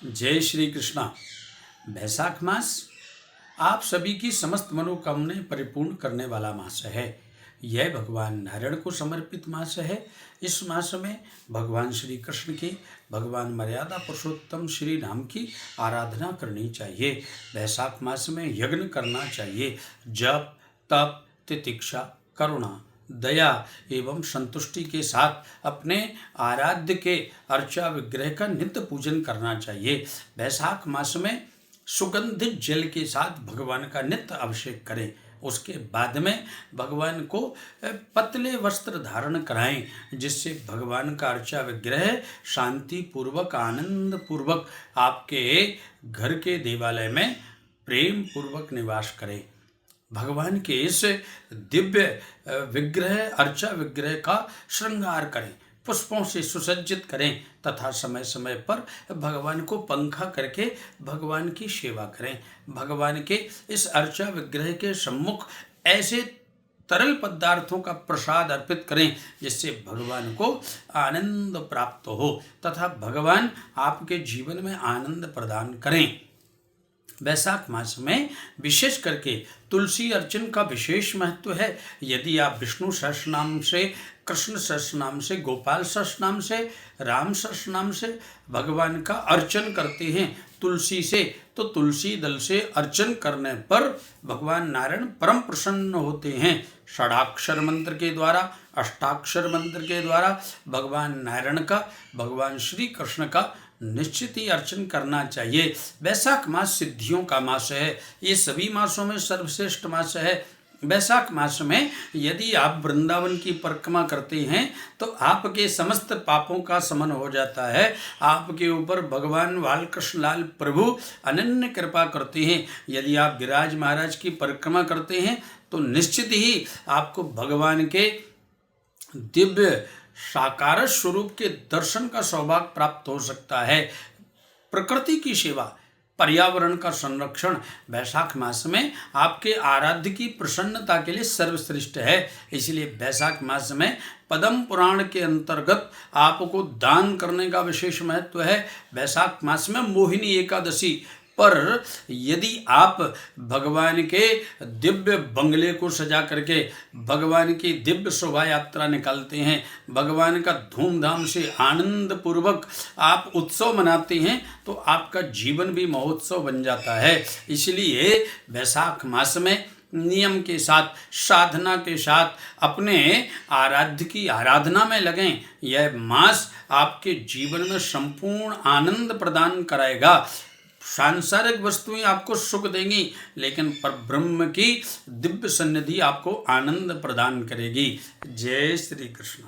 जय श्री कृष्णा। बैसाख मास आप सभी की समस्त मनोकामनाएं परिपूर्ण करने वाला मास है। यह भगवान नारायण को समर्पित मास है। इस मास में भगवान श्री कृष्ण की, भगवान मर्यादा पुरुषोत्तम श्री राम की आराधना करनी चाहिए। बैसाख मास में यज्ञ करना चाहिए। जप, तप, तितिक्षा, करुणा, दया एवं संतुष्टि के साथ अपने आराध्य के अर्चा विग्रह का नित्य पूजन करना चाहिए। बैसाख मास में सुगंधित जल के साथ भगवान का नित्य अभिषेक करें। उसके बाद में भगवान को पतले वस्त्र धारण कराएं, जिससे भगवान का अर्चा विग्रह शांति पूर्वक, आनंद पूर्वक आपके घर के देवालय में प्रेम पूर्वक निवास करे। भगवान के इस दिव्य विग्रह, अर्चा विग्रह का श्रृंगार करें, पुष्पों से सुसज्जित करें तथा समय समय पर भगवान को पंखा करके भगवान की सेवा करें। भगवान के इस अर्चा विग्रह के सम्मुख ऐसे तरल पदार्थों का प्रसाद अर्पित करें जिससे भगवान को आनंद प्राप्त हो तथा भगवान आपके जीवन में आनंद प्रदान करें। बैसाख मास में विशेष करके तुलसी अर्चन का विशेष महत्व है। यदि आप विष्णु सहस्रनाम से, कृष्ण सहस्रनाम से, गोपाल सहस्रनाम से, राम सहस्रनाम से भगवान का अर्चन करते हैं तुलसी से, तो तुलसी दल से अर्चन करने पर भगवान नारायण परम प्रसन्न होते हैं। षडाक्षर मंत्र के द्वारा, अष्टाक्षर मंत्र के द्वारा भगवान नारायण का, भगवान श्री कृष्ण का निश्चित ही अर्चन करना चाहिए। बैसाख मास सिद्धियों का मास है। ये सभी मासों में सर्वश्रेष्ठ मास है। बैसाख मास में यदि आप वृंदावन की परिक्रमा करते हैं तो आपके समस्त पापों का शमन हो जाता है। आपके ऊपर भगवान बालकृष्ण लाल प्रभु अनन्य कृपा करते हैं। यदि आप गिरिराज महाराज की परिक्रमा करते हैं तो निश्चित ही आपको भगवान के दिव्य साकार स्वरूप के दर्शन का सौभाग्य प्राप्त हो सकता है। प्रकृति की सेवा, पर्यावरण का संरक्षण बैसाख मास में आपके आराध्य की प्रसन्नता के लिए सर्वश्रेष्ठ है। इसलिए बैसाख मास में पद्म पुराण के अंतर्गत आपको दान करने का विशेष महत्व है। बैसाख मास में मोहिनी एकादशी पर यदि आप भगवान के दिव्य बंगले को सजा करके भगवान की दिव्य शोभा यात्रा निकालते हैं, भगवान का धूमधाम से आनंद पूर्वक आप उत्सव मनाते हैं तो आपका जीवन भी महोत्सव बन जाता है। इसलिए बैसाख मास में नियम के साथ, साधना के साथ अपने आराध्य की आराधना में लगें। यह मास आपके जीवन में संपूर्ण आनंद प्रदान कराएगा। सांसारिक वस्तुएं आपको सुख देंगी, लेकिन परब्रह्म की दिव्य सन्निधि आपको आनंद प्रदान करेगी। जय श्री कृष्ण।